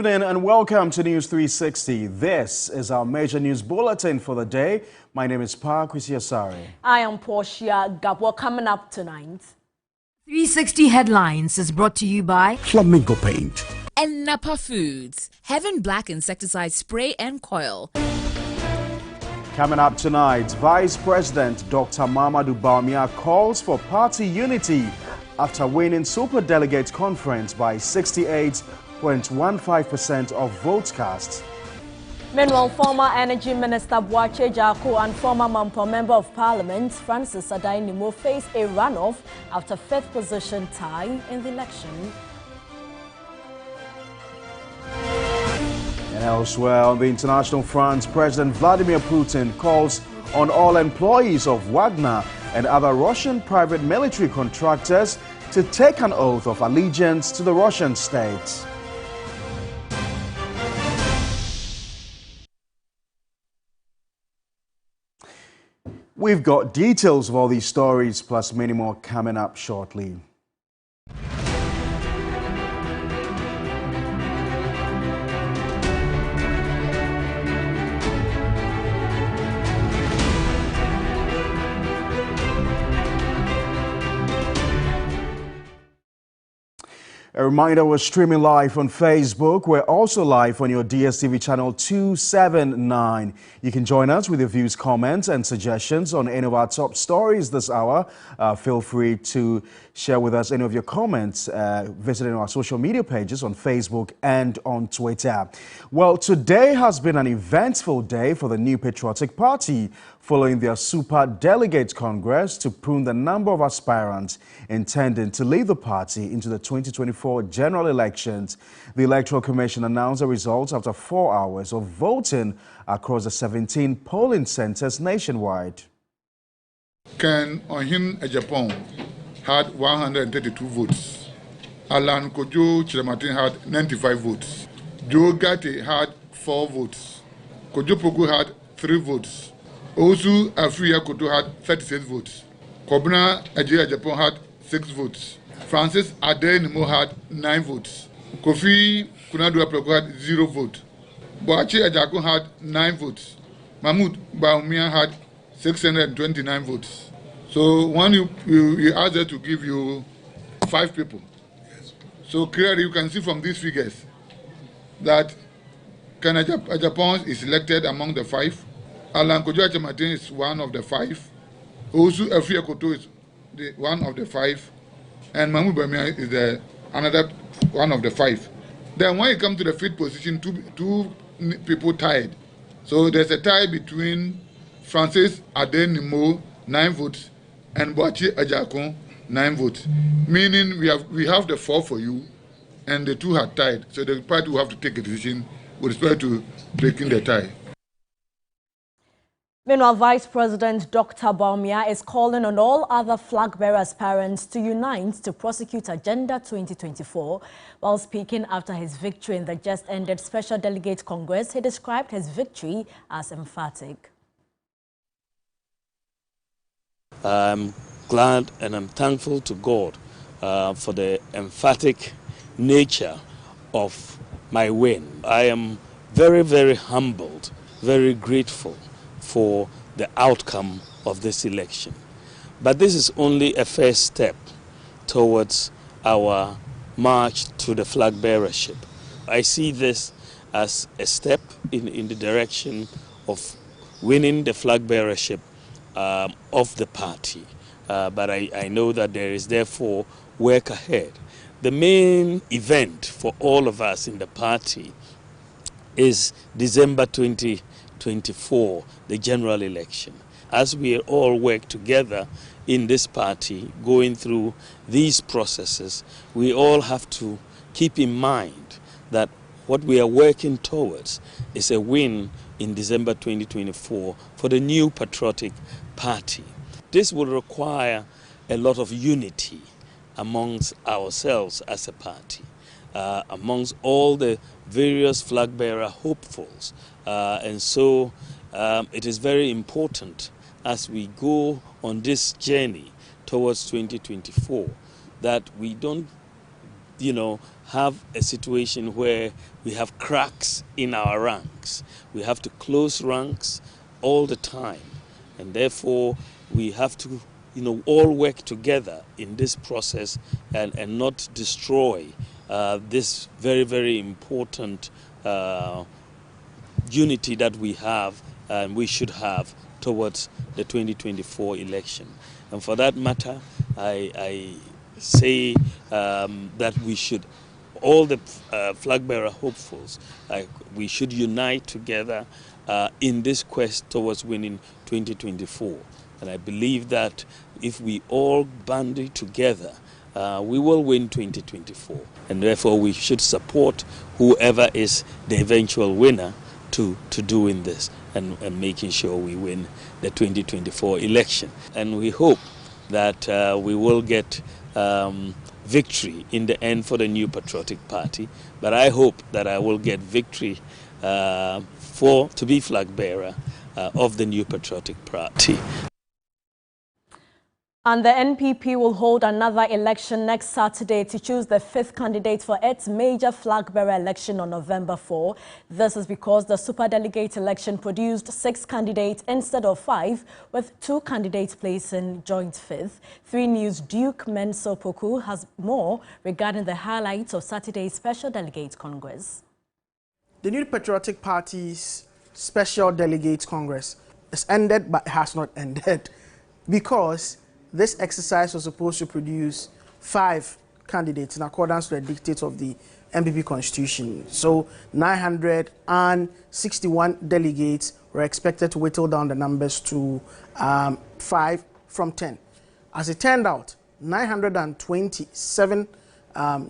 evening and welcome to News 360. This is our major news bulletin for the day. My name is Kwesi Asare. I am Portia Gabwa. Coming up tonight. 360 Headlines is brought to you by Flamingo Paint and Napa Foods, Heaven Black Insecticide Spray and Coil. Coming up tonight, Vice President Dr. Mamadou Bawumia calls for party unity after winning Super Delegate Conference by 68.15% of votes cast. Meanwhile, former Energy Minister Boakye Jarko and former Mampo Member of Parliament Francis Adainimo face a runoff after fifth position tie in the election. And elsewhere on the international front, President Vladimir Putin calls on all employees of Wagner and other Russian private military contractors to take an oath of allegiance to the Russian state. We've got details of all these stories plus many more coming up shortly. A reminder, we're streaming live on Facebook. We're also live on your DSTV channel 279. You can join us with your views, comments and suggestions on any of our top stories this hour. Feel free to share with us any of your comments visiting our social media pages on Facebook and on Twitter. Well, today has been an eventful day for the New Patriotic Party following their Super Delegate Congress to prune the number of aspirants intending to lead the party into the 2024 general elections. The Electoral Commission announced the results after 4 hours of voting across the 17 polling centers nationwide. Ken Ohin Ejapon had 132 votes. Alan Kojo Chiramatin had 95 votes. Joe Gatti had 4 votes. Kojo Poku had 3 votes. Osu Afriya Koto had 36 votes. Kobna Ajay Japan had 6 votes. Francis Adenimo had 9 votes. Kofi Kunadu Aproko had 0 votes. Boachi Ajako had 9 votes. Mahmoud Bawumia had 629 votes. So when you ask them to give you 5 people. So clearly you can see from these figures that Ken Ejapon is elected among the 5. Alan Kojo Chiramatin is one of the 5. Osu Afriya Koto is one of the 5. And Mahmoud Bawumia is another one of the 5. Then when you come to the 5th position, two people tied. So there's a tie between Francis Adenimo, 9 votes, and Boachi Ajako, 9 votes. Meaning we have the 4 for you, and the 2 had tied. So the party will have to take a decision with respect to breaking the tie. Meanwhile, Vice President Dr. Bawumia is calling on all other flag-bearer aspirants to unite to prosecute Agenda 2024. While speaking after his victory in the just-ended Special Delegate Congress, he described his victory as emphatic. I'm glad and I'm thankful to God for the emphatic nature of my win. I am very, very humbled, very grateful for the outcome of this election. But this is only a first step towards our march to the flag bearership. I see this as a step in the direction of winning the flag bearership of the party. But I know that there is therefore work ahead. The main event for all of us in the party is December 2024, the general election. As we all work together in this party, going through these processes, we all have to keep in mind that what we are working towards is a win in December 2024 for the New Patriotic Party. This will require a lot of unity amongst ourselves as a party, amongst all the various flag bearer hopefuls. And so it is very important as we go on this journey towards 2024 that we don't have a situation where we have cracks in our ranks. We have to close ranks all the time, and therefore we have to all work together in this process and not destroy this very, very important unity that we have and we should have towards the 2024 election. And for that matter, I say that we should, all the flag bearer hopefuls, we should unite together in this quest towards winning 2024. And I believe that if we all bandy together, we will win 2024. And therefore we should support whoever is the eventual winner to doing this and making sure we win the 2024 election. And we hope that we will get victory in the end for the New Patriotic Party. But I hope that I will get victory to be flag bearer of the New Patriotic Party. And the NPP will hold another election next Saturday to choose the 5th candidate for its major flag bearer election on November 4. This is because the superdelegate election produced 6 candidates instead of 5, with 2 candidates placing joint 5th. 3 News' Duke Menso Poku has more regarding the highlights of Saturday's Special Delegates Congress. The New Patriotic Party's Special Delegates Congress has ended, but has not ended, because this exercise was supposed to produce 5 candidates in accordance with the dictates of the NPP Constitution. So 961 delegates were expected to whittle down the numbers to 5 from 10. As it turned out, 927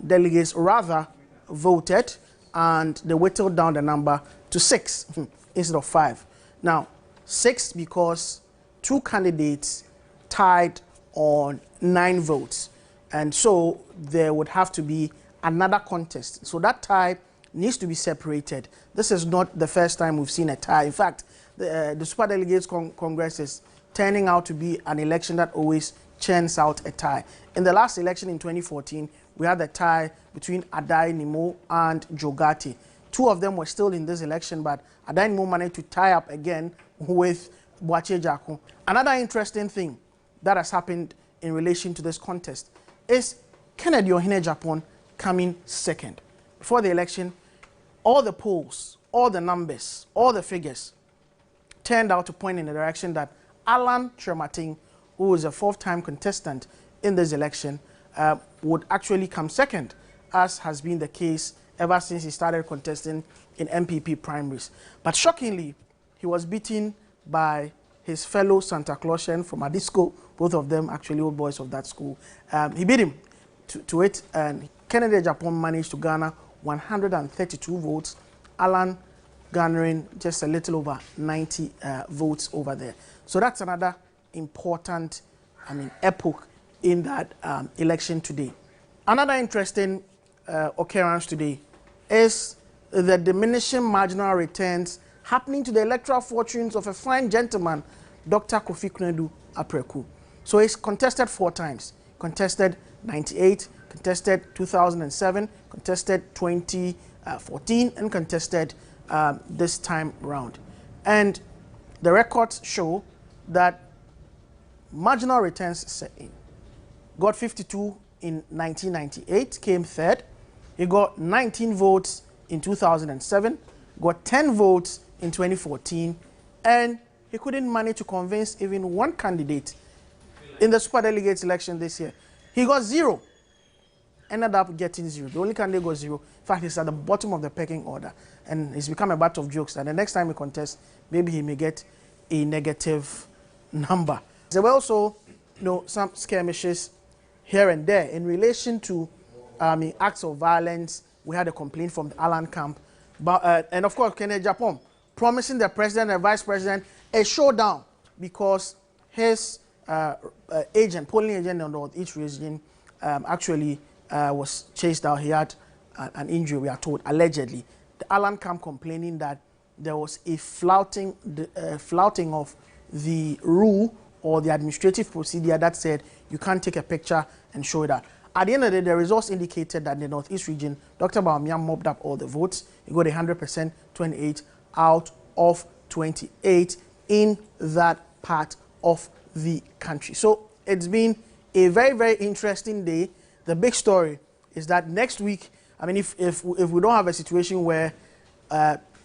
delegates rather voted, and they whittled down the number to 6 instead of 5. Now, 6 because 2 candidates tied on 9 votes, and so there would have to be another contest. So that tie needs to be separated. This is not the first time we've seen a tie. In fact, the Superdelegates Congress is turning out to be an election that always churns out a tie. In the last election in 2014, we had a tie between Adai Nimo and Jogati. 2 of them were still in this election, but Adai Nimo managed to tie up again with Boache Jaku. Another interesting thing that has happened in relation to this contest is Kennedy Ohene Japan coming second. Before the election, all the polls, all the numbers, all the figures turned out to point in the direction that Alan Trematin, who is a 4th-time contestant in this election, would actually come second, as has been the case ever since he started contesting in MPP primaries. But shockingly, he was beaten by his fellow Santa Clausian from Adisco, both of them actually old boys of that school. He beat him to it, and Kennedy Japan managed to garner 132 votes, Alan garnering just a little over 90 votes over there. So that's another important, epoch in that election today. Another interesting occurrence today is the diminishing marginal returns happening to the electoral fortunes of a fine gentleman, Dr. Kofi Kwenedu Apreku. So he's contested 4 times. Contested 98, contested 2007, contested 2014, and contested this time round. And the records show that marginal returns set in. Got 52 in 1998, came 3rd. He got 19 votes in 2007, got 10 votes in 2014, and he couldn't manage to convince even 1 candidate in the superdelegates election this year. He got 0, ended up getting 0. The only candidate got 0. In fact, he's at the bottom of the pecking order, and it's become a butt of jokes that the next time he contests, maybe he may get a negative number. There were also some skirmishes here and there in relation to acts of violence. We had a complaint from the Alan camp, but, and of course, Kennedy Japan promising the president and vice president a showdown because his agent, polling agent in the Northeast region, actually was chased out. He had an injury, we are told, allegedly. The Alan camp complaining that there was a flouting of the rule or the administrative procedure that said you can't take a picture and show it out. at the end of the day, the results indicated that in the Northeast region, Dr. Bawumia mopped up all the votes. He got 100%, 28 out of 28 in that part of the country. So it's been a very, very interesting day. The big story is that next week, I mean, if we don't have a situation where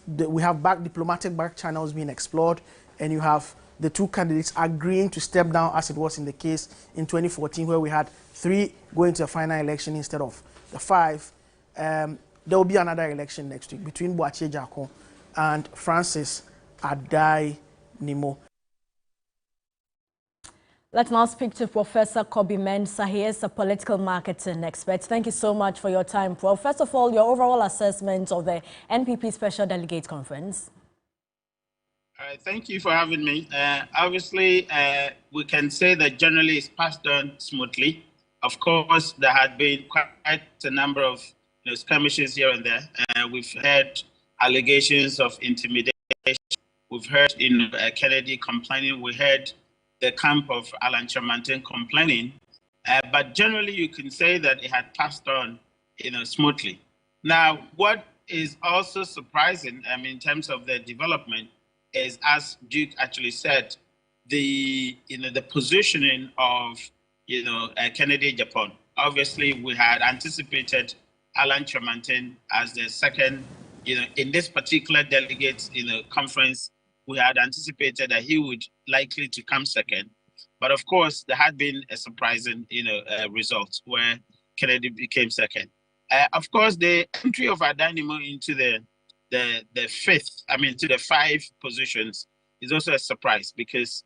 we have diplomatic back channels being explored, and you have the two candidates agreeing to step down, as it was in the case in 2014, where we had 3 going to a final election instead of the 5, there will be another election next week between Boakye Jako and Francis Adai Nimo. Let's now speak to Professor Kobe Mensah. He is a political marketing expert. Thank you so much for your time, Prof. First of all, your overall assessment of the NPP Special Delegate Conference. Thank you for having me. Obviously, we can say that generally it's passed on smoothly. Of course, there had been quite a number of skirmishes here and there. We've heard allegations of intimidation. We've heard Kennedy complaining. We heard the camp of Alan Chamantin complaining, but generally you can say that it had passed on, smoothly. Now, what is also surprising, in terms of the development, is, as Duke actually said, the positioning of Kennedy Japan. Obviously, we had anticipated Alan Chamantin as the second, in this particular delegates conference. We had anticipated that he would likely to come second, but of course there had been a surprising, result where Kennedy became second. Of course, the entry of Adanimo into the fifth, to the 5 positions, is also a surprise, because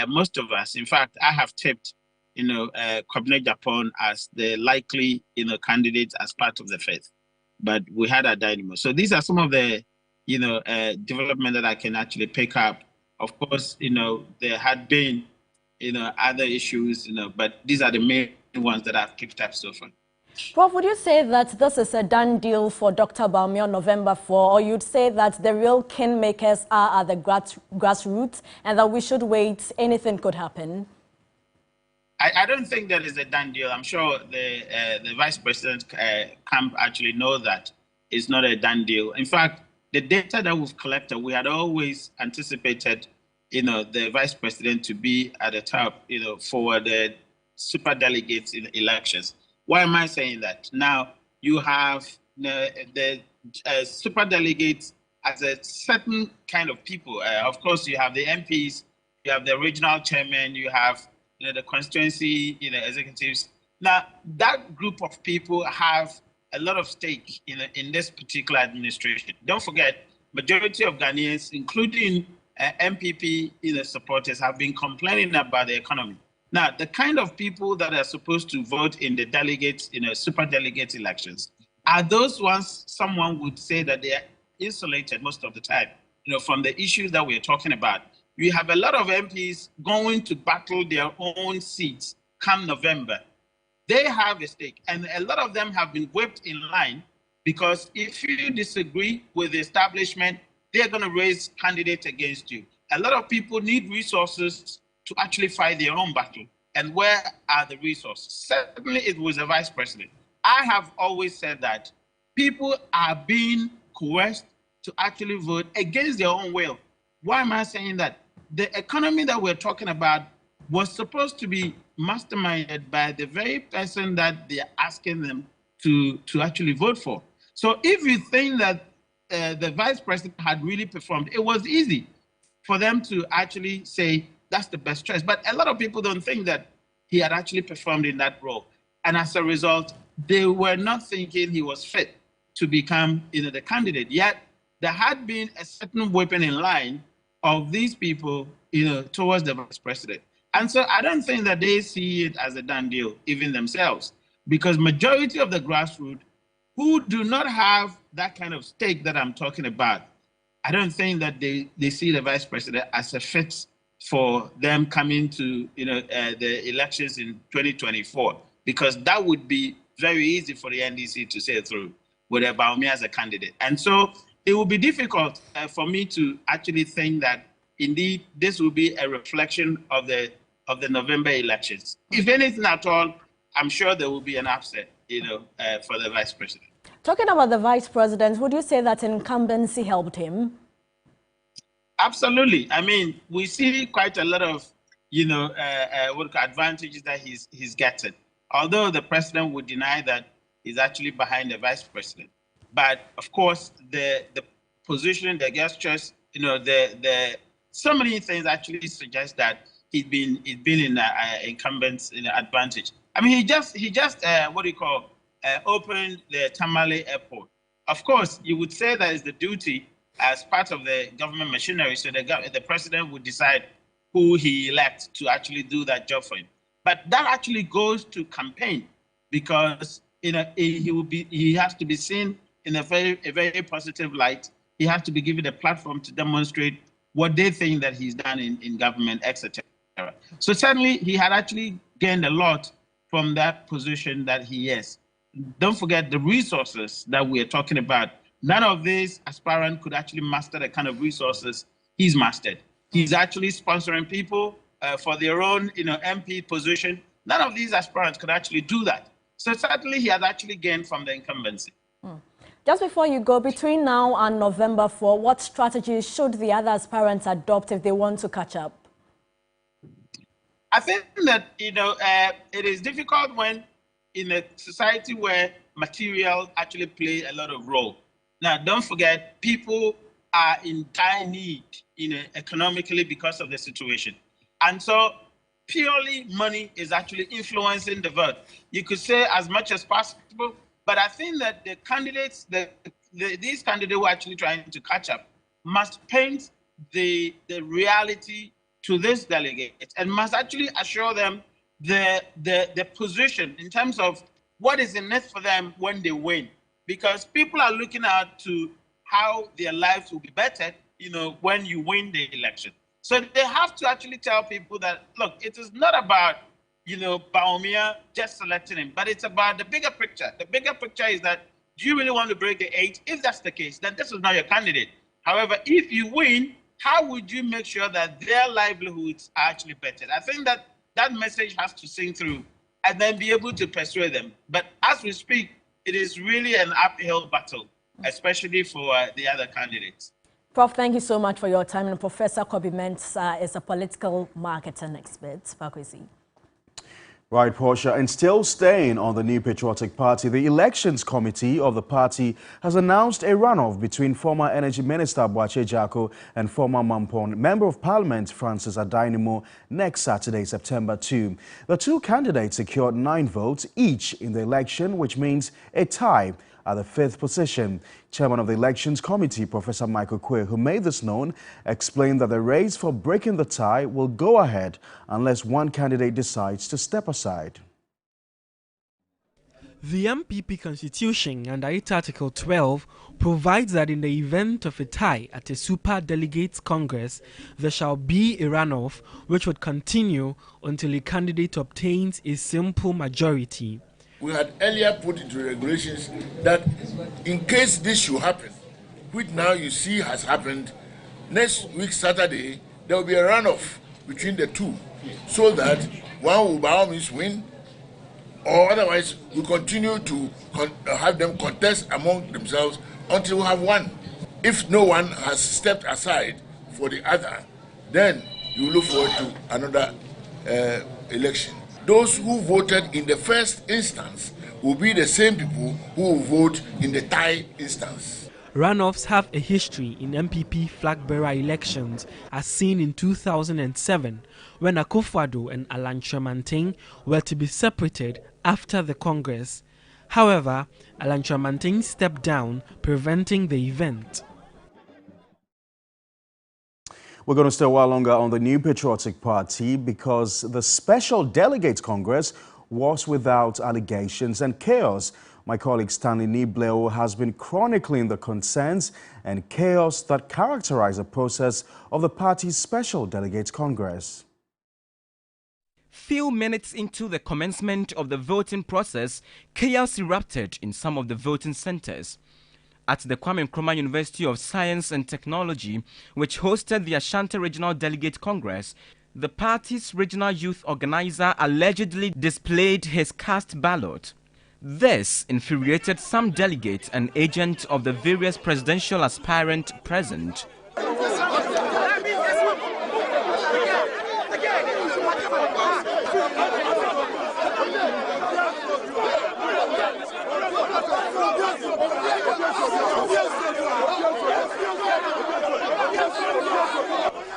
most of us, in fact, I have tipped, Kwabena Japan as the likely, candidate as part of the 5th, but we had Adanimo. So these are some of the development that I can actually pick up. Of course, there had been, other issues, but these are the main ones that I've picked up so far. Prof, would you say that this is a done deal for Dr. Bawumia on November 4, or you'd say that the real kingmakers are at the grassroots and that we should wait, anything could happen? I don't think that is a done deal. I'm sure the Vice President camp actually know that it's not a done deal. In fact, the data that we've collected, we had always anticipated, the Vice President to be at the top, for the super delegates in elections. Why am I saying that? Now, you have the super delegates as a certain kind of people. Of course, you have the MPs, you have the regional chairman, you have the constituency, executives. Now, that group of people have a lot of stake in this particular administration. Don't forget, majority of Ghanaians, including MPP supporters, have been complaining about the economy. Now, the kind of people that are supposed to vote in the delegates, super delegate elections, are those ones someone would say that they are insulated most of the time, from the issues that we're talking about. You have a lot of MPs going to battle their own seats come November. They have a stake, and a lot of them have been whipped in line, because if you disagree with the establishment, they're going to raise candidates against you. A lot of people need resources to actually fight their own battle. And where are the resources? Certainly it was a Vice President. I have always said that people are being coerced to actually vote against their own will. Why am I saying that? The economy that we're talking about was supposed to be masterminded by the very person that they're asking them to actually vote for. So if you think that the Vice President had really performed, it was easy for them to actually say that's the best choice. But a lot of people don't think that he had actually performed in that role. And as a result, they were not thinking he was fit to become the candidate. Yet there had been a certain weapon in line of these people towards the Vice President. And so I don't think that they see it as a done deal, even themselves, because majority of the grassroots who do not have that kind of stake that I'm talking about, I don't think that they see the Vice President as a fit for them coming to the elections in 2024, because that would be very easy for the NDC to say through with Bawumia as a candidate. And so it will be difficult for me to actually think that indeed this will be a reflection of the November elections. If anything at all, I'm sure there will be an upset, for the vice president. Talking about the vice president, would you say that incumbency helped him? Absolutely. I mean, we see quite a lot of, advantages that he's getting. Although the president would deny that he's actually behind the vice president, but of course the position, the gestures, the so many things actually suggest that he's been in incumbent's advantage. I mean, he just opened the Tamale airport. Of course, you would say that is the duty as part of the government machinery. So the president would decide who he elects to actually do that job for him. But that actually goes to campaign, because he has to be seen in a very positive light. He has to be given a platform to demonstrate what they think that he's done in government, etc. So certainly he had actually gained a lot from that position that he is. Don't forget the resources that we are talking about. None of these aspirants could actually master the kind of resources he's mastered. He's actually sponsoring people for their own, MP position. None of these aspirants could actually do that. So certainly he has actually gained from the incumbency. Just before you go, between now and November 4, what strategies should the other aspirants adopt if they want to catch up? I think that, it is difficult when in a society where material actually play a lot of role. Now, don't forget, people are in dire need, economically because of the situation. And so purely money is actually influencing the vote. You could say as much as possible, but I think that the candidates, these candidates who are actually trying to catch up must paint the reality to this delegate and must actually assure them the position in terms of what is in it for them when they win. Because people are looking out to how their lives will be better, when you win the election. So they have to actually tell people that, look, it is not about, Bawumia just selecting him, but it's about the bigger picture. The bigger picture is that, do you really want to break the 8? If that's the case, then this is not your candidate. However, if you win, how would you make sure that their livelihoods are actually better? I think that that message has to sink through and then be able to persuade them. But as we speak, it is really an uphill battle, especially for the other candidates. Prof, thank you so much for your time. And Professor Kobe Mensah is a political marketing expert. Pakwesi. Right, Portia. And still staying on the New Patriotic Party, the Elections Committee of the party has announced a runoff between former Energy Minister Boakye Jako and former Mampong Member of Parliament Francis Adainimo next Saturday, September 2. The two candidates secured 9 votes each in the election, which means a tie at the 5th position. Chairman of the Elections Committee, Professor Michael Kwe, who made this known, explained that the race for breaking the tie will go ahead unless one candidate decides to step aside. The MPP Constitution, under its Article 12, provides that in the event of a tie at a Super Delegates Congress, there shall be a runoff which would continue until a candidate obtains a simple majority. We had earlier put into regulations that in case this should happen, which now you see has happened, next week Saturday, there will be a runoff between the two, so that one will by all means win, or otherwise we continue to have them contest among themselves until we have one. If no one has stepped aside for the other, then you look forward to another election. Those who voted in the first instance will be the same people who will vote in the tie instance. Runoffs have a history in MPP flag-bearer elections, as seen in 2007, when Akufo-Addo and Alan Kyerematen were to be separated after the Congress. However, Alan Kyerematen stepped down, preventing the event. We're going to stay a while longer on the New Patriotic Party because the Special Delegates Congress was without allegations and chaos. My colleague Stanley Nibleo has been chronicling the concerns and chaos that characterize the process of the party's Special Delegates Congress. Few minutes into the commencement of the voting process, chaos erupted in some of the voting centers. At the Kwame Nkrumah University of Science and Technology, which hosted the Ashanti Regional Delegate Congress, The party's regional youth organizer allegedly displayed his cast ballot. This infuriated some delegates and agents of the various presidential aspirants present.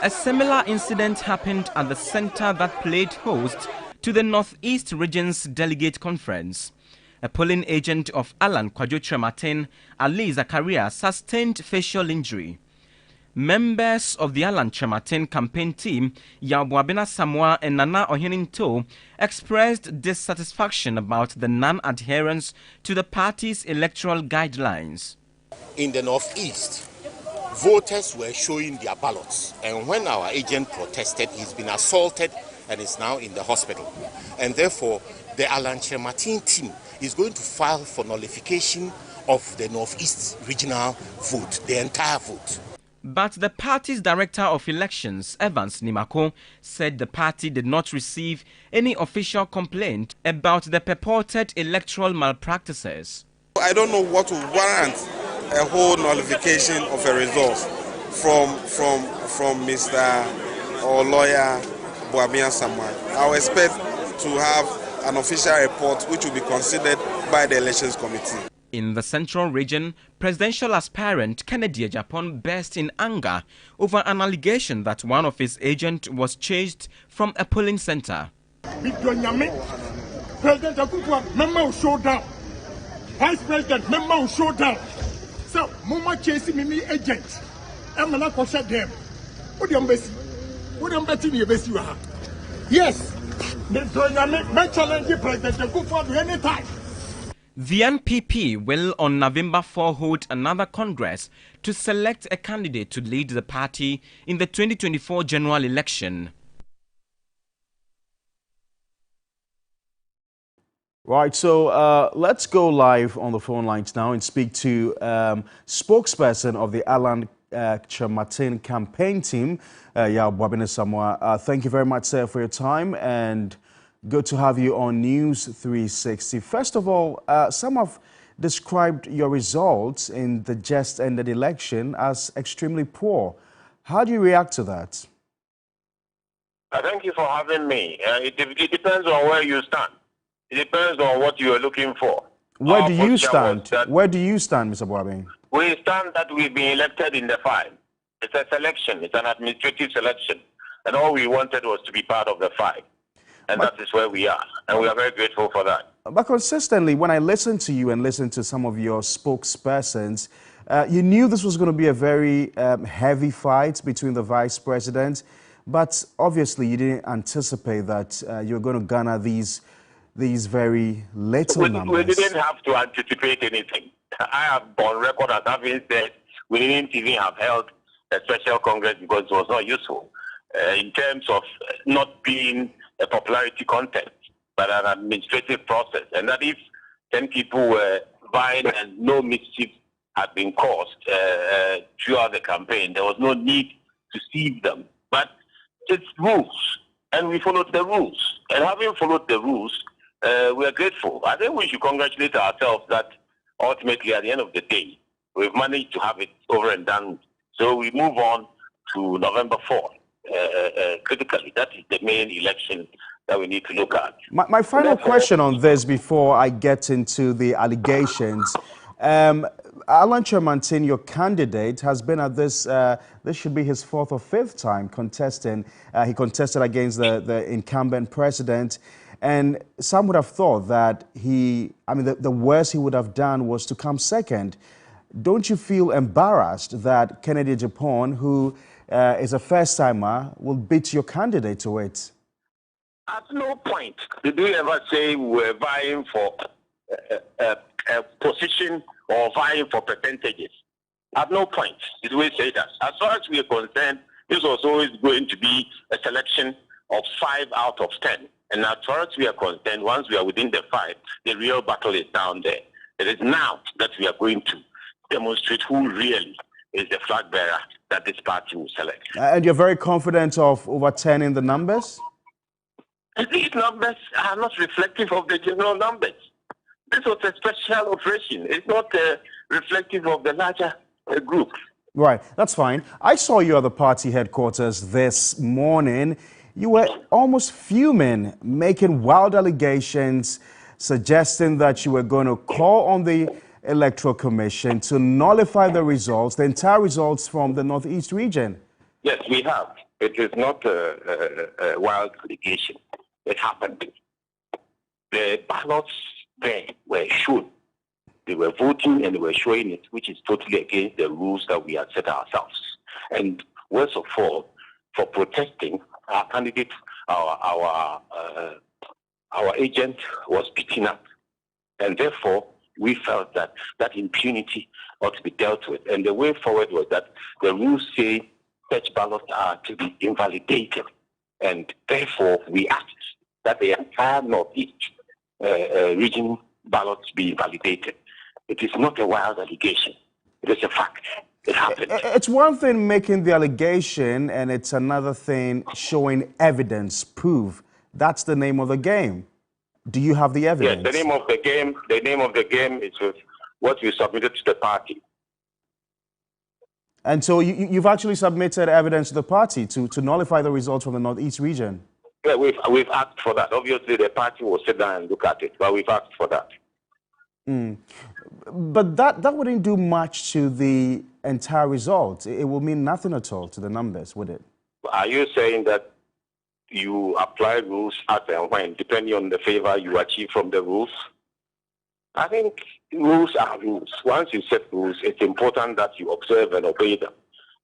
A similar incident happened at the center that played host to the Northeast Region's Delegate Conference. A polling agent of Alan Kwadwo Trematin, Ali Zakaria, sustained facial injury. Members of the Alan Trematin campaign team, Yabuabena Samoa and Nana Ohininto, expressed dissatisfaction about the non-adherence to the party's electoral guidelines. In the Northeast, voters were showing their ballots, and when our agent protested, he's been assaulted and is now in the hospital. And therefore, the Alan Trematin team is going to file for nullification of the Northeast regional vote, the entire vote. But the party's director of elections, Evans Nimako, said the party did not receive any official complaint about the purported electoral malpractices. I don't know what will warrant a whole nullification of a result from Mr. or lawyer Boamia Samuel. I will expect to have an official report which will be considered by the elections committee. In the central region, presidential aspirant Kennedy Japan burst in anger over an allegation that one of his agents was chased from a polling center. President Akufo, member will show down. Vice President, member will show down. So, Mama chasing me agent. I'm not going to shut them. What do you embassy? What do you embassy? Yes, the challenge President Akufo at any time. The NPP will on November 4 hold another congress to select a candidate to lead the party in the 2024 general election. Right, so let's go live on the phone lines now and speak to spokesperson of the Alan Trematin campaign team, Yabuabena Samoa. Thank you very much, sir, for your time, and good to have you on News 360. First of all, some have described your results in the just ended election as extremely poor. How do you react to that? Thank you for having me. It depends on where you stand. It depends on what you are looking for. Where do you stand? Where do you stand, Mr. Boabin? We stand that we've been elected in the 5. It's a selection. It's an administrative selection. And all we wanted was to be part of the 5. And that is where we are. And we are very grateful for that. But consistently, when I listen to you and listen to some of your spokespersons, you knew this was going to be a very heavy fight between the vice president. But obviously, you didn't anticipate that you were going to garner these very little numbers. We didn't have to anticipate anything. I have on record as having said we didn't even have held a special congress because it was not useful in terms of not being a popularity contest, but an administrative process. And that if 10 people were vying and no mischief had been caused throughout the campaign, there was no need to sieve them. But it's rules, and we followed the rules. And having followed the rules, we are grateful. I think we should congratulate ourselves that ultimately, at the end of the day, we've managed to have it over and done. So we move on to November 4th. Critically, that is the main election that we need to look at. My final question on this before I get into the allegations. Alan Trematin, your candidate, has been at this, this should be his 4th or 5th time contesting. He contested against the incumbent president. And some would have thought that the worst he would have done was to come second. Don't you feel embarrassed that Kennedy Japan, who is a first-timer, will beat your candidate to it? At no point did we ever say we were vying for a position or vying for percentages. At no point did we say that. As far as we are concerned, this was always going to be a selection of 5 out of 10. And as far as we are concerned, once we are within the 5, the real battle is down there. It is now that we are going to demonstrate who really is the flag bearer that this party will select. And you're very confident of overturning the numbers? These numbers are not reflective of the general numbers. This was a special operation. It's not reflective of the larger group. Right, that's fine. I saw you at the party headquarters this morning. You were almost fuming, making wild allegations, suggesting that you were going to call on the Electoral Commission to nullify the results, the entire results from the Northeast region. Yes, we have. It is not a wild allegation. It happened. The ballots there were shown. They were voting and they were showing it, which is totally against the rules that we had set ourselves. And worst of all, for protesting, our candidate, our agent was beaten up. And therefore, we felt that that impunity ought to be dealt with. And the way forward was that the rules say such ballots are to be invalidated. And therefore, we asked that the entire Northeast region ballots be invalidated. It is not a wild allegation. It is a fact. It happened. It's one thing making the allegation, and it's another thing showing evidence, proof. That's the name of the game. Do you have the evidence? Yes, the name of the game is with what we submitted to the party. And so you've actually submitted evidence to the party to nullify the results from the Northeast region? Yeah, we've asked for that. Obviously, the party will sit down and look at it, but we've asked for that. But that wouldn't do much to the entire result. It will mean nothing at all to the numbers, would it? Are you saying that you apply rules as and when, depending on the favor you achieve from the rules? I think rules are rules. Once you set rules, it's important that you observe and obey them.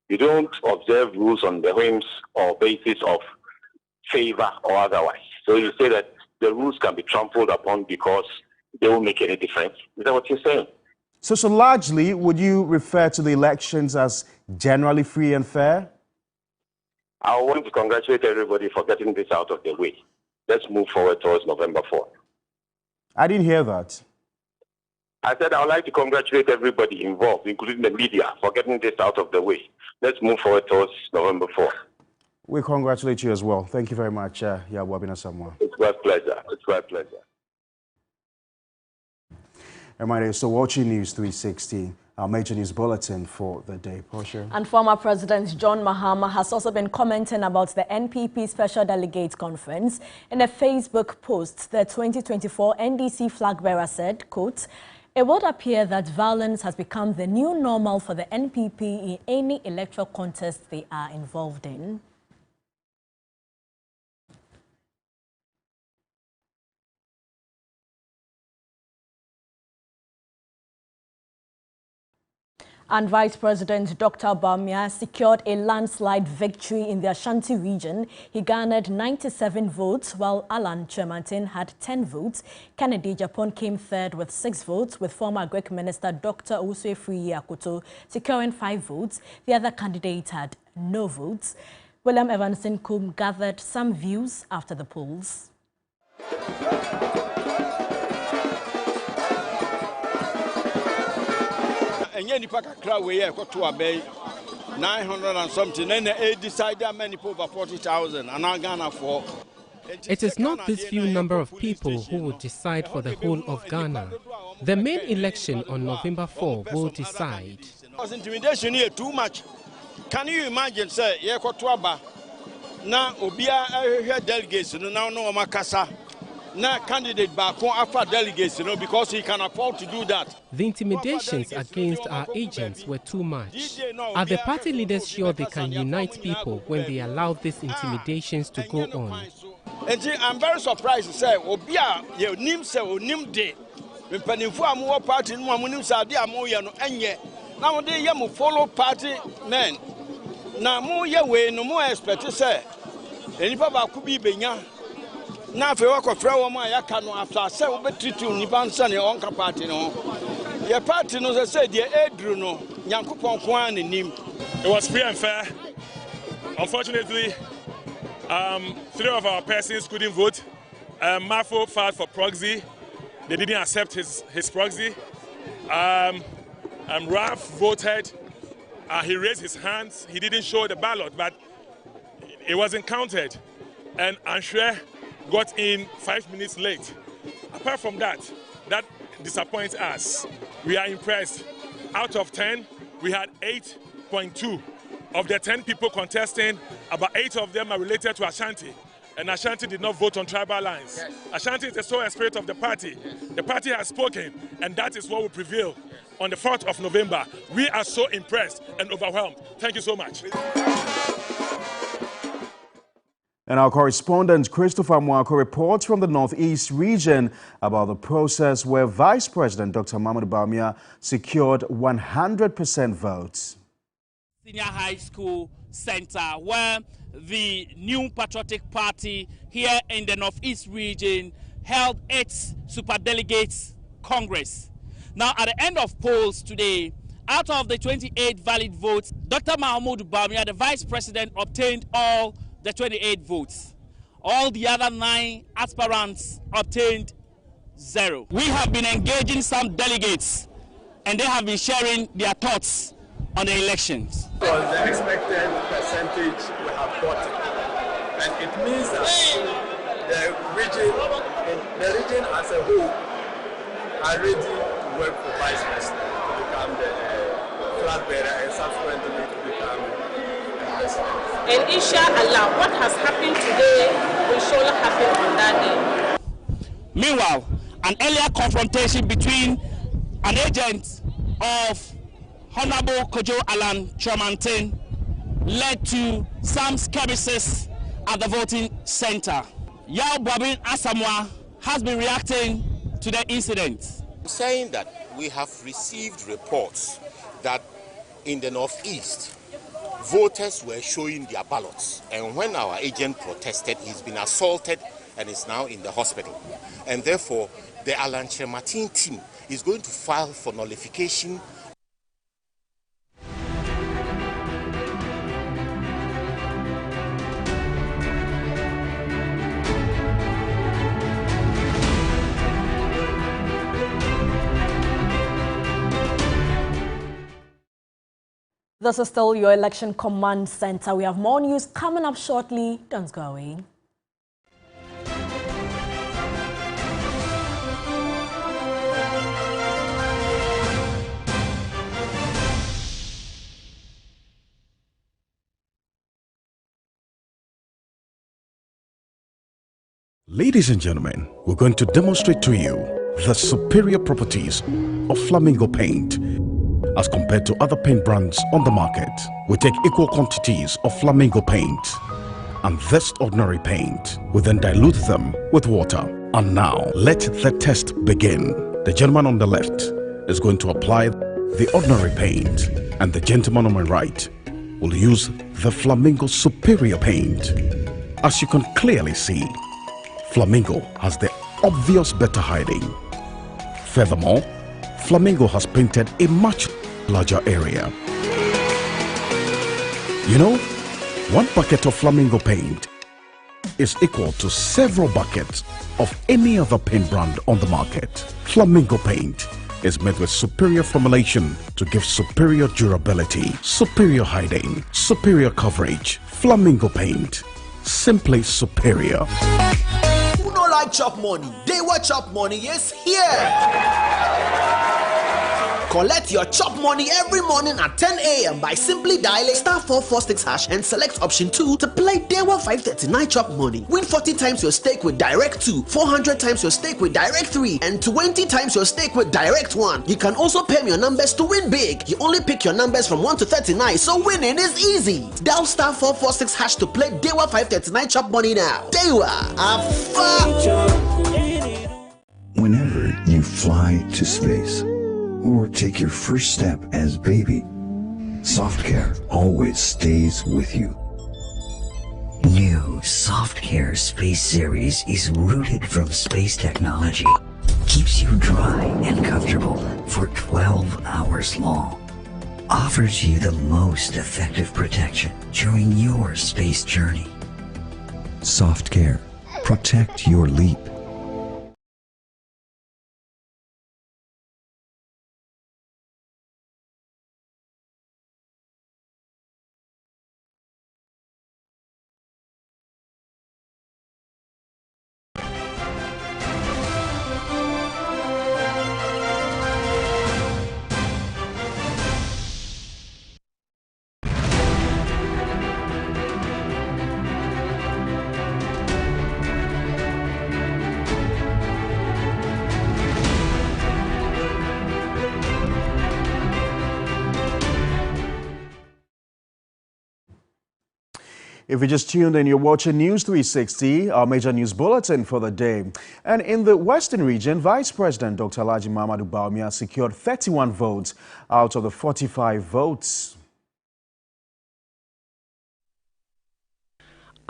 You don't observe rules on the whims or basis of favor or otherwise. So you say that the rules can be trampled upon because they won't make any difference. Is that what you're saying? So largely, would you refer to the elections as generally free and fair? I want to congratulate everybody for getting this out of the way. Let's move forward towards November 4th. I didn't hear that. I said I would like to congratulate everybody involved, including the media, for getting this out of the way. Let's move forward towards November 4th. We congratulate you as well. Thank you very much, Yawabina Samoa. It's my pleasure. It's my pleasure. Reminder, you're still watching News 360, our major news bulletin for the day. Portia. And former President John Mahama has also been commenting about the NPP Special Delegates Conference. In a Facebook post, the 2024 NDC flag bearer said, quote, "It would appear that violence has become the new normal for the NPP in any electoral contest they are involved in." And Vice President Dr. Bawumia secured a landslide victory in the Ashanti region. He garnered 97 votes, while Alan Kyerematen had 10 votes. Kennedy Japan came third with 6 votes, with former Greek Minister Dr. Owusu-Efriyi Akoto securing 5 votes. The other candidate had no votes. William Evanson Kum gathered some views after the polls. And nipa kakra we here to abey 900 and something, then they decided many people over 40,000 and now Ghana for. It is not this few number of people who will decide for the whole of Ghana. The main election on November 4 will decide. Intimidation here too much. Can you imagine, say, here to aba na obia here delegates now no makasa. Now candidate back after delegates, because he can afford to do that. The intimidations against our agents were too much. Are the party leaders sure they can unite people when they allow these intimidations to go on? And I'm very surprised to say, Obia, you nim se o nim de. Mpanimfo amu party no amunim sa de amoye no enye. Now they ye mo follow party men. Na mo ye we no mo expect say enipa ba ku bi benya. Na fe wako fra wo ma ya ka no after say we treat you nipa nsa ne onka party no. Your party no say the edru no Nyankopon ko an nim. It was free and fair. Unfortunately, 3 of our persons couldn't vote. Mafo filed for proxy. They didn't accept his proxy. Raf voted. He raised his hands. He didn't show the ballot, but it wasn't counted. And Anshe got in 5 minutes late. Apart from that, that disappoints us. We are impressed. Out of 10, we had 8.2. Of the 10 people contesting, about 8 of them are related to Ashanti. And Ashanti did not vote on tribal lines. Yes. Ashanti is the soul and spirit of the party. Yes. The party has spoken, and that is what will prevail on the 4th of November. We are so impressed and overwhelmed. Thank you so much. And our correspondent Christopher Mwako reports from the Northeast region about the process where Vice President Dr. Mahmoud Bawumia secured 100% votes. Senior High School Center, where the New Patriotic Party here in the Northeast region held its Superdelegates Congress. Now, at the end of polls today, out of the 28 valid votes, Dr. Mahmoud Bawumia, the Vice President, obtained all the 28 votes. All the other 9 aspirants obtained 0. We have been engaging some delegates, and they have been sharing their thoughts on the elections. Was the expected percentage we have gotten, and it means that the region as a whole are ready to work for Vice President to become the flag bearer and subsequently to become president. And inshallah, what has happened today will surely happen on that day. Meanwhile, an earlier confrontation between an agent of Honorable Kojo Alan Chomantin led to some skirmishes at the voting center. Yao Bobin Asamoah has been reacting to the incident. Saying that we have received reports that in the Northeast, voters were showing their ballots, and when our agent protested, he's been assaulted and is now in the hospital. And therefore, the Alan Chermatin team is going to file for nullification. This is still your Election Command Center. We have more news coming up shortly. Don't go away. Ladies and gentlemen, we're going to demonstrate to you the superior properties of Flamingo paint. As compared to other paint brands on the market, we take equal quantities of Flamingo paint and this ordinary paint. We then dilute them with water. And now, let the test begin. The gentleman on the left is going to apply the ordinary paint, and the gentleman on my right will use the Flamingo superior paint. As you can clearly see, Flamingo has the obvious better hiding. Furthermore, Flamingo has painted a much larger area. You know, 1 bucket of Flamingo paint is equal to several buckets of any other paint brand on the market. Flamingo paint is made with superior formulation to give superior durability, superior hiding, superior coverage. Flamingo paint, simply superior. Who don't like chop money? They want chop money is here. Collect your chop money every morning at 10 a.m. by simply dialing *446# and select option 2 to play Dewa 539 chop money. Win 40 times your stake with Direct 2, 400 times your stake with Direct 3, and 20 times your stake with Direct 1. You can also pay your numbers to win big. You only pick your numbers from 1 to 39, so winning is easy. Dial *446# to play Dewa 539 chop money now. Dewa, have fun! Whenever you fly to space or take your first step as baby, SoftCare always stays with you. New SoftCare Space Series is rooted from space technology. Keeps you dry and comfortable for 12 hours long. Offers you the most effective protection during your space journey. SoftCare. Protect your leap. If you just tuned in, you're watching News 360, our major news bulletin for the day. And in the Western region, Vice President Dr. Alhaji Mahamudu Bawumia secured 31 votes out of the 45 votes.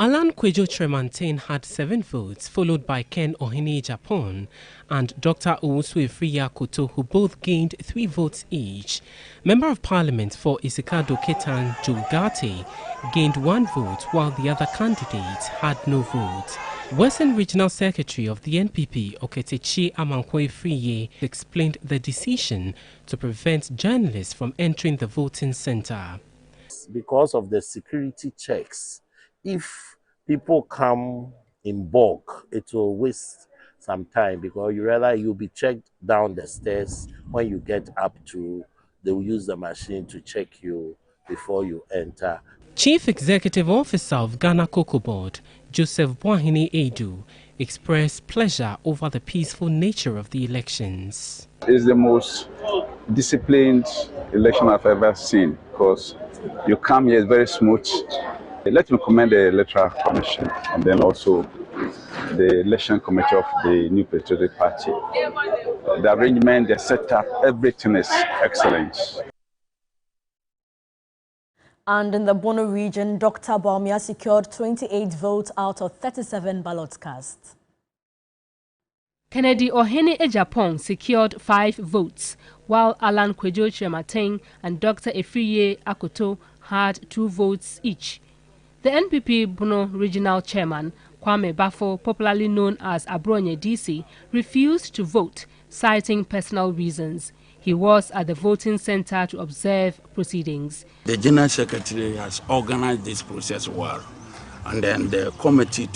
Alan Kwejo Tremantin had 7 votes, followed by Ken Ohene Japan and Dr. Owusu Efriya Koto, who both gained 3 votes each. Member of Parliament for Isikado Ketan Julgate gained 1 vote, while the other candidates had no vote. Western Regional Secretary of the NPP, Oketechi Amankwe Friye, explained the decision to prevent journalists from entering the voting center. Because of the security checks, if people come in bulk, it will waste some time because you'll be checked down the stairs. When you get up to, they will use the machine to check you before you enter. Chief Executive Officer of Ghana Cocoa Board, Joseph Boahene Edu, expressed pleasure over the peaceful nature of the elections. It's the most disciplined election I've ever seen because you come here, it's very smooth. Let me commend the Electoral Commission and then also the Election Committee of the New Patriotic Party. The arrangement, the setup, everything is excellent. And in the Bono region, Dr. Bawumia secured 28 votes out of 37 ballots cast. Kennedy Ohene Ejapong secured 5 votes, while Alan Kwejo Tremantin and Dr. Efriye Akoto had 2 votes each. The NPP Bono Regional Chairman, Kwame Bafo, popularly known as Abronye DC, refused to vote, citing personal reasons. He was at the voting center to observe proceedings. The General Secretary has organized this process well, and then the committee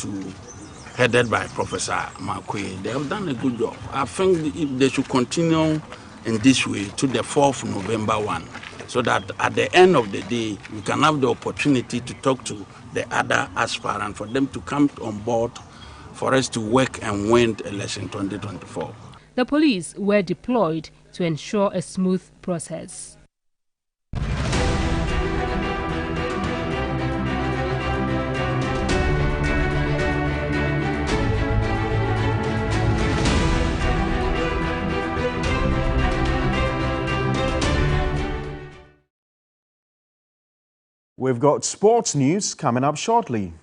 headed by Professor Makwe, they have done a good job. I think if they should continue in this way to the 4th November one, so that at the end of the day, we can have the opportunity to talk to the other aspirants for them to come on board for us to work and win the election 2024. The police were deployed to ensure a smooth process. We've got sports news coming up shortly.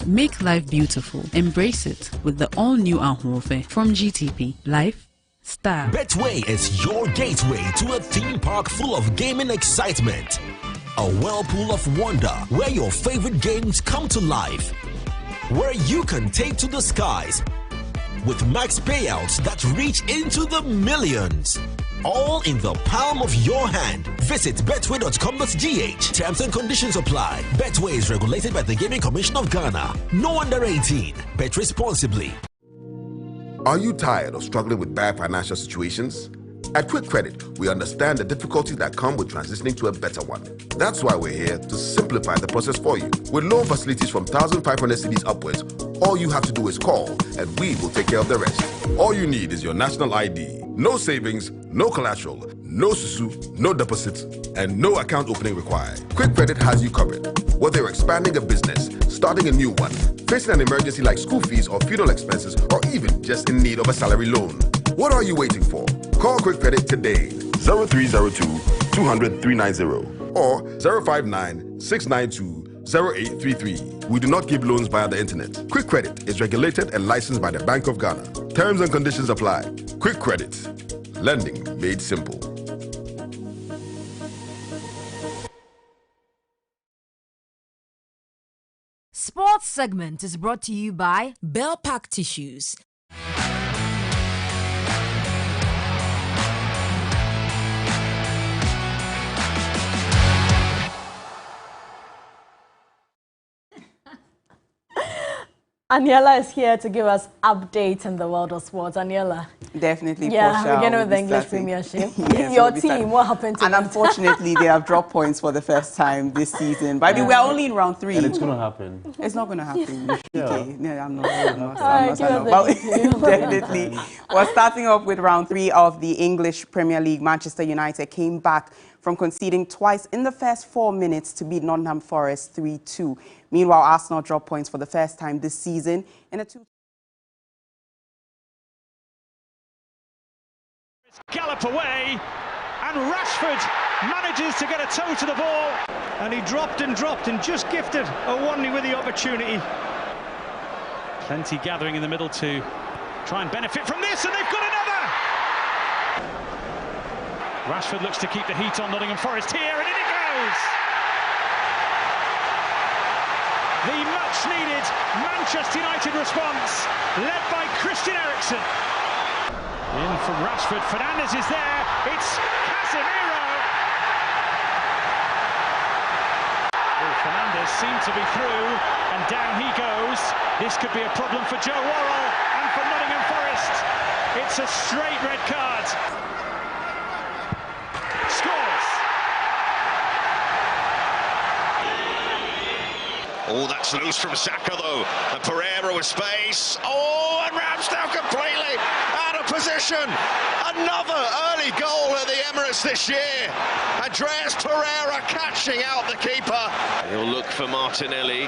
Make life beautiful. Embrace it with the all-new Ahofe from GTP. Life, style. Betway is your gateway to a theme park full of gaming excitement. A whirlpool of wonder where your favorite games come to life. Where you can take to the skies with max payouts that reach into the millions. All in the palm of your hand. Visit betway.com.gh. Terms and conditions apply. Betway is regulated by the Gaming Commission of Ghana. No under 18. Bet responsibly. Are you tired of struggling with bad financial situations? At Quick Credit, we understand the difficulties that come with transitioning to a better one. That's why we're here to simplify the process for you. With loan facilities from 1,500 cedis upwards, all you have to do is call and we will take care of the rest. All you need is your national ID. No savings, no collateral, no susu, no deposits, and no account opening required. Quick Credit has you covered. Whether you're expanding a business, starting a new one, facing an emergency like school fees or funeral expenses, or even just in need of a salary loan. What are you waiting for? Call Quick Credit today. 0302 200 390 or 059 692 0833. We do not give loans via the internet. Quick Credit is regulated and licensed by the Bank of Ghana. Terms and conditions apply. Quick Credit. Lending made simple. Sports segment is brought to you by Bell Pack Tissues. Aniela is here to give us updates in the world of sports. Aniela. Definitely. Yeah, Portia, beginning with the English Premiership. Your team, what happened to them? And unfortunately, they have dropped points for the first time this season. But I mean, we're only in round 3. And it's going to happen. It's not going to happen. Yeah. No, I'm not. Definitely. We're starting off with round 3 of the English Premier League. Manchester United came back from conceding twice in the first 4 minutes to beat Nottingham Forest 3-2. Meanwhile, Arsenal dropped points for the first time this season in a 2. Gallop away, and Rashford manages to get a toe to the ball, and he dropped and just gifted Owani with the opportunity. Plenty gathering in the middle to try and benefit from this, and they've got another! Rashford looks to keep the heat on Nottingham Forest here, and in it goes! The much-needed Manchester United response, led by Christian Eriksen. In from Rashford, Fernandes is there, it's Casemiro! Well, Fernandes seemed to be through, and down he goes. This could be a problem for Joe Worrell, and for Nottingham Forest, it's a straight red card. Scores! Oh, that's loose from Saka, though. And Pereira with space. Oh, and Ramsdale completely out of position. Another early goal at the Emirates this year. Andreas Pereira catching out the keeper. He'll look for Martinelli,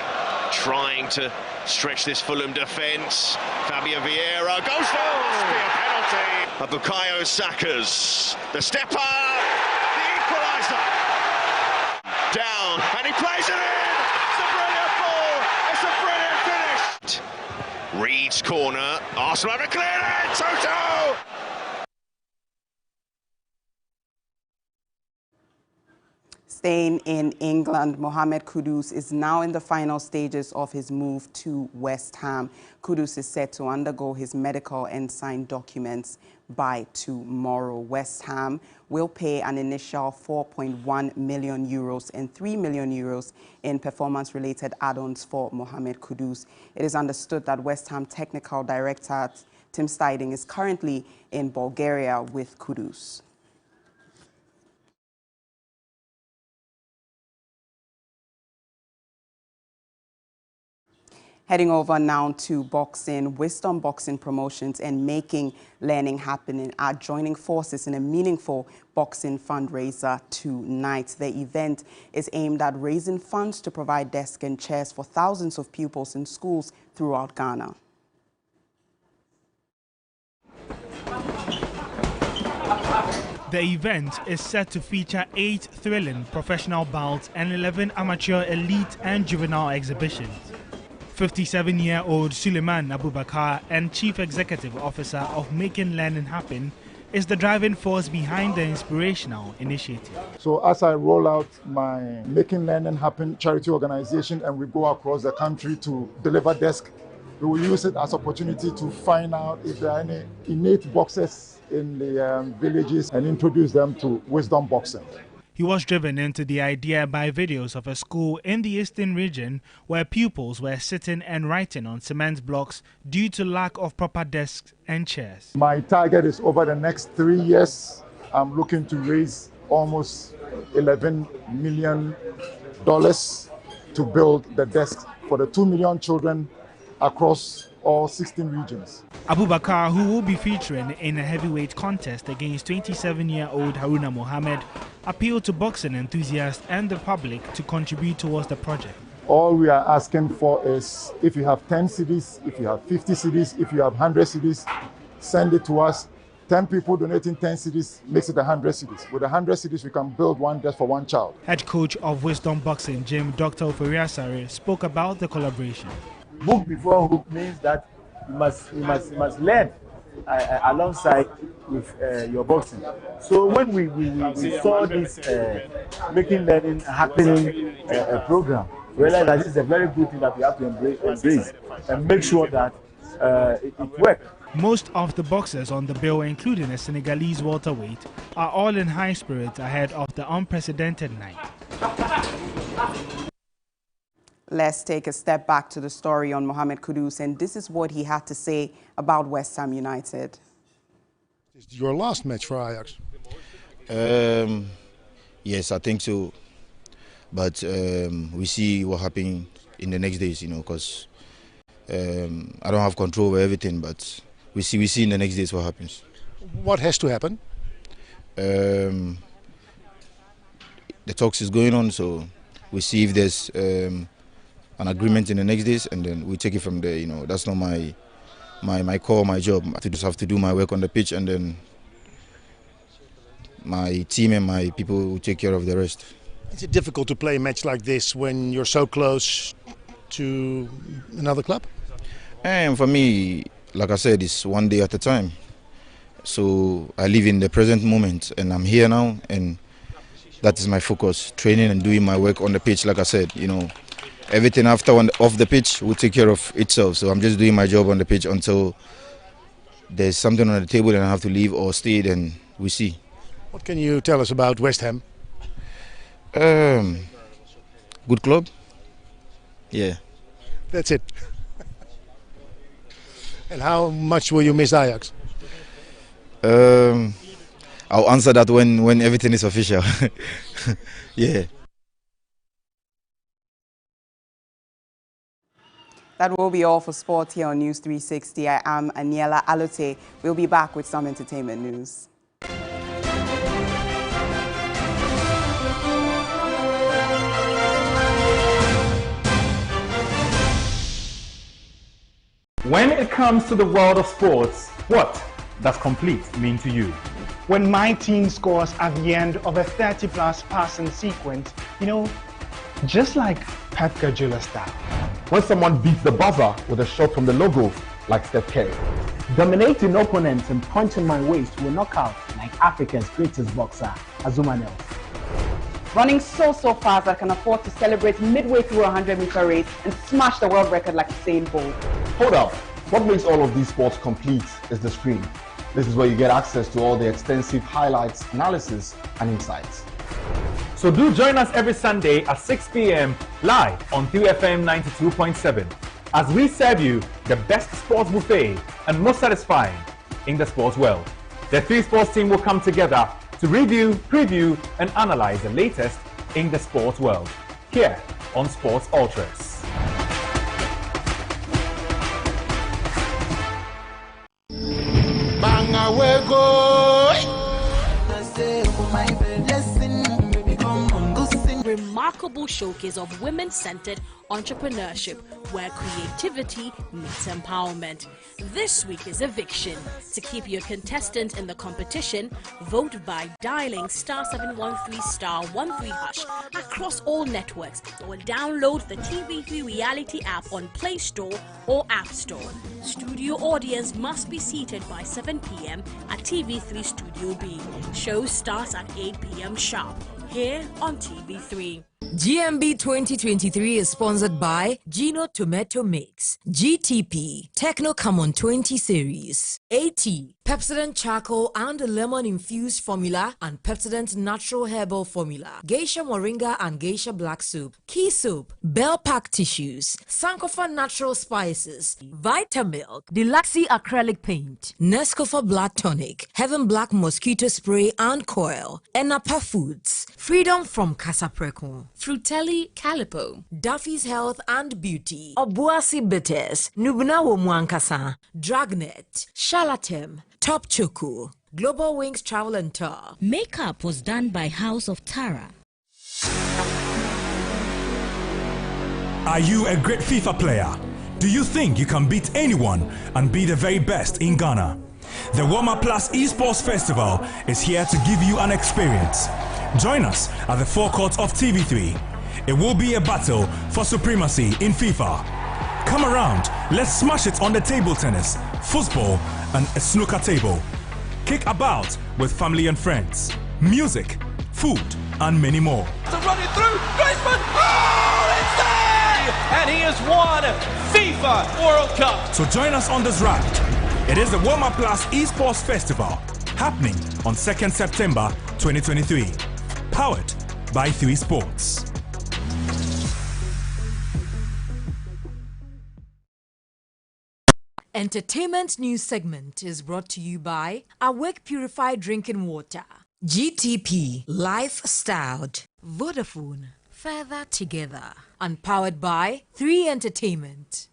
trying to stretch this Fulham defence. Fabio Vieira goes for a penalty. Bukayo Saka's the stepper, the equaliser. Down, and he plays it in. Reed's corner, Arsenal have a clear it, Toto! Staying in England, Mohamed Kudus is now in the final stages of his move to West Ham. Kudus is set to undergo his medical and sign documents by tomorrow. West Ham will pay an initial €4.1 million and €3 million in performance-related add-ons for Mohamed Kudus. It is understood that West Ham technical director Tim Steiding is currently in Bulgaria with Kudus. Heading over now to boxing, Wisdom Boxing Promotions and Making Learning Happen are joining forces in a meaningful boxing fundraiser tonight. The event is aimed at raising funds to provide desks and chairs for thousands of pupils in schools throughout Ghana. The event is set to feature 8 thrilling professional bouts and 11 amateur, elite and juvenile exhibitions. 57-year-old Suleiman Abubakar and Chief Executive Officer of Making Learning Happen is the driving force behind the inspirational initiative. So as I roll out my Making Learning Happen charity organization and we go across the country to deliver desks, we will use it as an opportunity to find out if there are any innate boxers in the villages and introduce them to wisdom boxing. He was driven into the idea by videos of a school in the eastern region where pupils were sitting and writing on cement blocks due to lack of proper desks and chairs. My target is over the next 3 years, I'm looking to raise almost $11 million to build the desks for the 2 million children across all 16 regions. Abubakar, who will be featuring in a heavyweight contest against 27-year-old Haruna Mohammed, appealed to boxing enthusiasts and the public to contribute towards the project. All we are asking for is if you have 10 CDs, if you have 50 CDs, if you have 100 CDs, send it to us. 10 people donating 10 CDs makes it 100 CDs. With 100 CDs, we can build one desk for one child. Head coach of Wisdom Boxing Gym, Dr. Oforiasare, spoke about the collaboration. Book before hook means that you must learn alongside with your boxing. So when we saw this making learning happening program, we realized that this is a very good thing that we have to embrace and make sure that it works. Most of the boxers on the bill, including a Senegalese welterweight, are all in high spirits ahead of the unprecedented night. Let's take a step back to the story on Mohamed Kudus, and this is what he had to say about West Ham United. It's your last match for Ajax. Yes, I think so. But we see what happens in the next days, you know, because I don't have control over everything, but we see in the next days what happens. What has to happen? The talks is going on, so we see if there's an agreement in the next days, and then we take it from there. You know, that's not my call, my job. I just have to do my work on the pitch, and then my team and my people will take care of the rest. Is it difficult to play a match like this when you're so close to another club? And for me, like I said, it's one day at a time. So I live in the present moment, and I'm here now, and that is my focus: training and doing my work on the pitch. Like I said, you know, everything after off the pitch will take care of itself. So I'm just doing my job on the pitch until there's something on the table and I have to leave or stay. Then we see. What can you tell us about West Ham? Good club. Yeah. That's it. And how much will you miss Ajax? I'll answer that when everything is official. Yeah. That will be all for sport here on News 360. I am Aniela Alote. We'll be back with some entertainment news. When it comes to the world of sports, what does complete mean to you? When my team scores at the end of a 30-plus passing sequence, you know, just like Pep Guardiola style. When someone beats the buzzer with a shot from the logo, like Steph Curry. Dominating opponents and punching my waist to a knockout, like Africa's greatest boxer, Azuma Nelson. Running so fast I can afford to celebrate midway through a 100-meter race and smash the world record like Usain Bolt. Hold up, what makes all of these sports complete is the screen. This is where you get access to all the extensive highlights, analysis, and insights. So do join us every Sunday at 6 p.m. live on 3FM 92.7 as we serve you the best sports buffet and most satisfying in the sports world. The 3 Sports team will come together to review, preview, and analyze the latest in the sports world here on Sports Ultras. Remarkable showcase of women-centered entrepreneurship where creativity meets empowerment. This week is Eviction. To keep your contestant in the competition, vote by dialing *713*13# across all networks or download the TV3 Reality app on Play Store or App Store. Studio audience must be seated by 7 p.m. at TV3 Studio B. Show starts at 8 p.m. sharp. Here on TV3. GMB 2023 is sponsored by Gino Tomato Mix, GTP, Techno Camon 20 Series, AT, Pepsodent Charcoal and Lemon Infused Formula and Pepsodent Natural Herbal Formula, Geisha Moringa and Geisha Black Soup, Key Soup, Bell Pack Tissues, Sankofa Natural Spices, Vitamilk, Deluxe Acrylic Paint, Nescofa Blood Tonic, Heaven Black Mosquito Spray and Coil, Enapa Foods, Freedom from Casapreco, Frutelli Calipo, Duffy's Health and Beauty, Obuasi Bitters, Nubuna Womwankasa, Dragnet, Shalatem, Top Choco, Global Wings Travel and Tour. Makeup was done by House of Tara. Are you a great FIFA player? Do you think you can beat anyone and be the very best in Ghana? The Warmer Plus Esports Festival is here to give you an experience. Join us at the forecourt of TV3. It will be a battle for supremacy in FIFA. Come around, let's smash it on the table tennis, football, and a snooker table. Kick about with family and friends. Music, food, and many more. To run it through, Griezmann! Oh, it's there! And he has won FIFA World Cup. So join us on this ride. It is the Warmer Plus Esports Festival, happening on 2nd September 2023. Powered by 3 Sports. Entertainment news segment is brought to you by Awake Purified Drinking Water, GTP Lifestyled, Vodafone, Further Together, and powered by 3 Entertainment.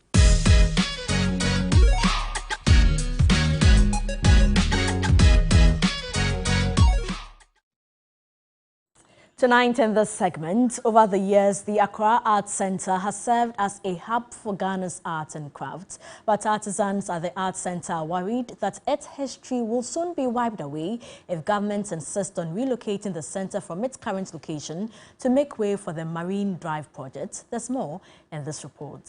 Tonight in this segment, over the years, the Accra Arts Centre has served as a hub for Ghana's arts and crafts. But artisans at the Arts Centre are worried that its history will soon be wiped away if governments insist on relocating the centre from its current location to make way for the Marine Drive project. There's more in this report.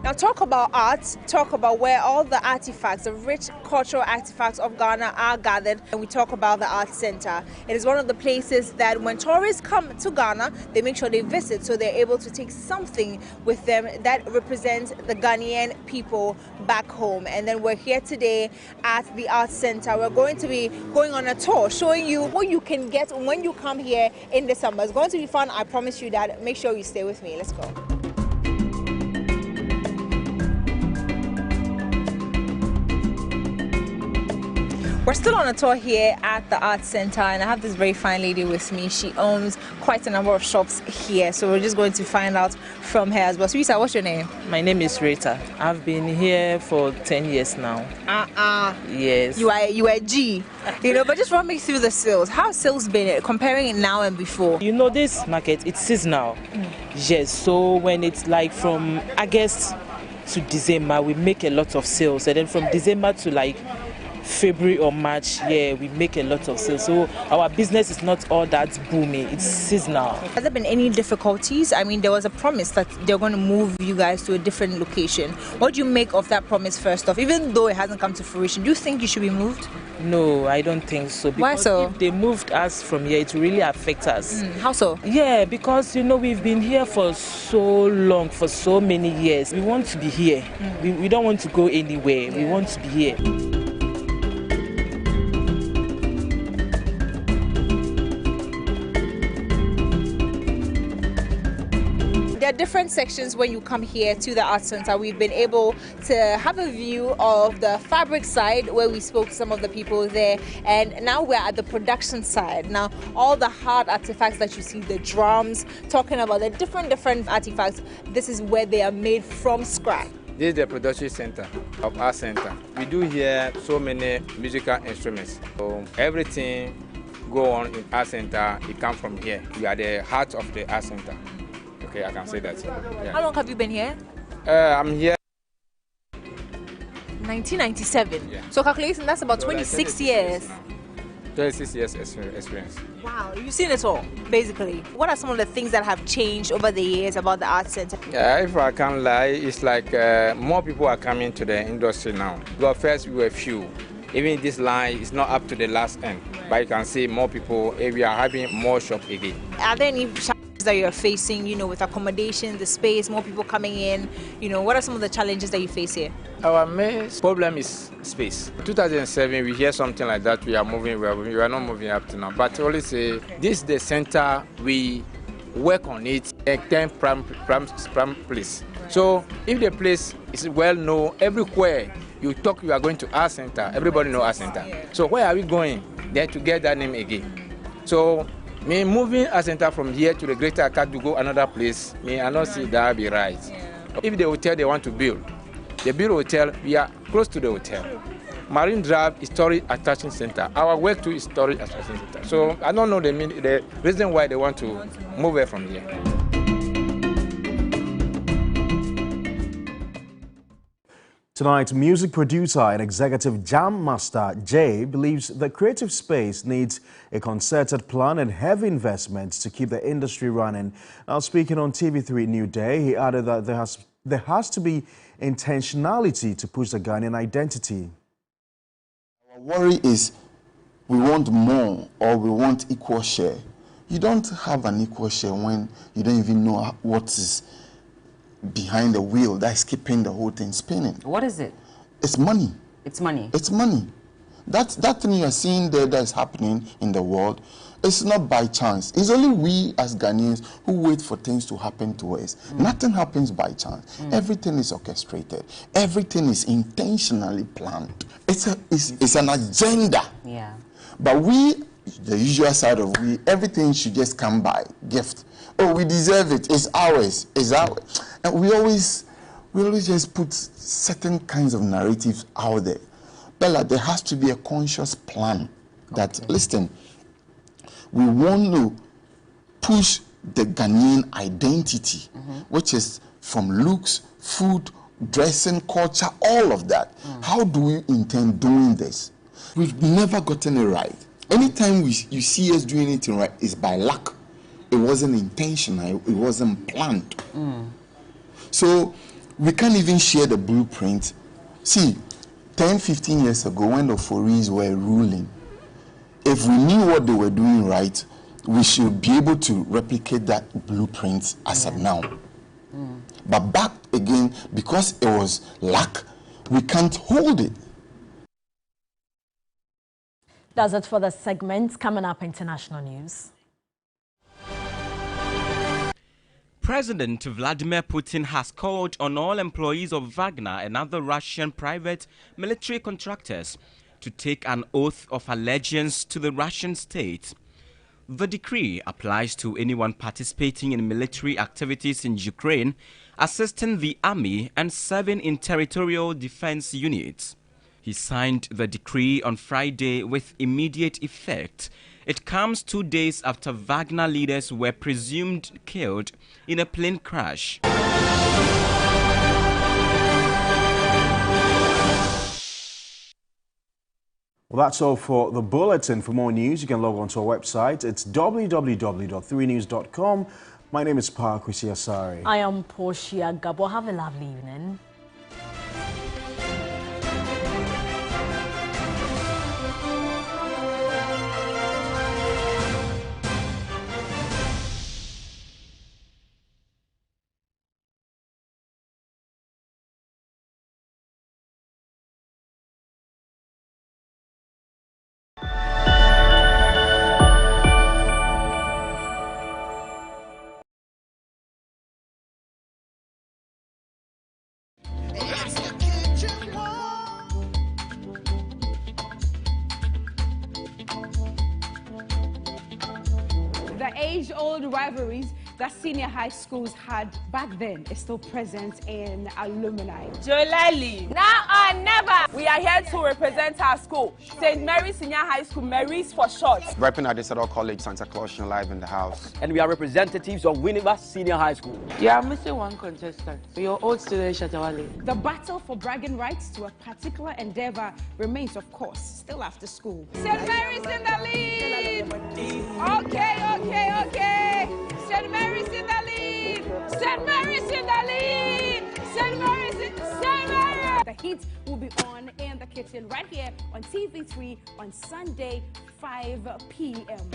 Now talk about art, talk about where all the artifacts, the rich cultural artifacts of Ghana are gathered, and we talk about the Arts Centre. It is one of the places that when tourists come to Ghana, they make sure they visit so they're able to take something with them that represents the Ghanaian people back home. And then we're here today at the Arts Centre. We're going to be going on a tour showing you what you can get when you come here in December. It's going to be fun, I promise you that. Make sure you stay with me. Let's go. We're still on a tour here at the Arts Centre, and I have this very fine lady with me. She owns quite a number of shops here, so we're just going to find out from her as well. So, Lisa, what's your name? My name is Rita. I've been here for 10 years now. Yes. You are a G, but just run me through the sales. How's sales been comparing it now and before? This market, it's seasonal. Yes, so when it's like from August to December, we make a lot of sales, and then from December to February or March, we make a lot of sales. So our business is not all that booming. It's seasonal. Has there been any difficulties? I mean, there was a promise that they're going to move you guys to a different location. What do you make of that promise first off? Even though it hasn't come to fruition, do you think you should be moved? No, I don't think so. Why so? If they moved us from here, it will really affect us. How so? Yeah, because we've been here for so long, for so many years. We want to be here. We don't want to go anywhere. We want to be here. There are different sections when you come here to the Arts Centre. We've been able to have a view of the fabric side where we spoke to some of the people there, and now we're at the production side. Now all the hard artifacts that you see, the drums, talking about the different artifacts, this is where they are made from scratch. This is the production center of our center. We do here so many musical instruments. So everything go on in our center, it comes from here. We are the heart of the art center. Okay, I can say that. Yeah. How long have you been here? I'm here 1997. Yeah. So calculating, that's about 26 years. 26 years experience. Wow, you've seen it all, basically. What are some of the things that have changed over the years about the Arts Centre? If I can't lie, it's like more people are coming to the industry now. Well, first we were few. Even this line is not up to the last end, but you can see more people. We are having more shop again. Are there any challenges that you're facing, with accommodation, the space, more people coming in? What are some of the challenges that you face here? Our main problem is space. 2007, we hear something like that. We are moving. We are not moving up to now. But only say this is the center. We work on it. A 10 prime place. So if the place is well known everywhere, you are going to our center. Everybody know our center. So where are we going? Then to get that name again. So me moving our center from here to the Greater Accra to go another place, I not see that be right. If the hotel they want to build, the build hotel, we are close to the hotel. Marine Drive is Storage Attraction Center. Our work to is Storage Attraction Center. So I don't know the reason why they want to move away from here. Tonight, music producer and executive jam master Jay believes the creative space needs a concerted plan and heavy investments to keep the industry running. Now, speaking on TV3 New Day, he added that there has to be intentionality to push the Ghanaian identity. Our worry is we want more or we want equal share. You don't have an equal share when you don't even know what is behind the wheel that's keeping the whole thing spinning. What is it? It's money. It's money. It's money. That thing you're seeing there that's happening in the world, it's not by chance. It's only we as Ghanaians who wait for things to happen to us. Nothing happens by chance. Everything is orchestrated. Everything is intentionally planned. It's an agenda. Yeah. But we, the usual side of we, everything should just come by gift. Oh, we deserve it. It's ours. It's ours. And we always just put certain kinds of narratives out there. Bella, there has to be a conscious plan that, listen, we want to push the Ghanaian identity, which is from looks, food, dressing, culture, all of that. How do we intend doing this? We've never gotten it right. Anytime you see us doing anything right, it's by luck. It wasn't intentional. It wasn't planned. So we can't even share the blueprint. See, 10, 15 years ago when the Foris were ruling, if we knew what they were doing right, we should be able to replicate that blueprint as of now. But back again, because it was luck, we can't hold it. That's it for the segment. Coming up, international news. President Vladimir Putin has called on all employees of Wagner and other Russian private military contractors to take an oath of allegiance to the Russian state. The decree applies to anyone participating in military activities in Ukraine, assisting the army and serving in territorial defense units. He signed the decree on Friday with immediate effect. It comes 2 days after Wagner leaders were presumed killed in a plane crash. Well, that's all for the bulletin. For more news, you can log on to our website. It's www.3news.com. My name is Kwesi Asare. I am Portia Gabo. Have a lovely evening. The age-old rivalries that senior high schools had back then is still present in alumni. Jolali, now or never. We are here to represent our school, St. Mary's Senior High School, Mary's for short. Repping at Disador College, Santa Claus live in the house. And we are representatives of Winneba Senior High School. You are missing one contestant, your old student Shatawale. The battle for bragging rights to a particular endeavor remains, of course, still after school. St. Mary's in the lead. Okay. St. Mary's in the lead. St. Mary's in the lead. St. Mary's in St. Mary's. The heat will be on in the kitchen right here on TV3 on Sunday, 5 p.m.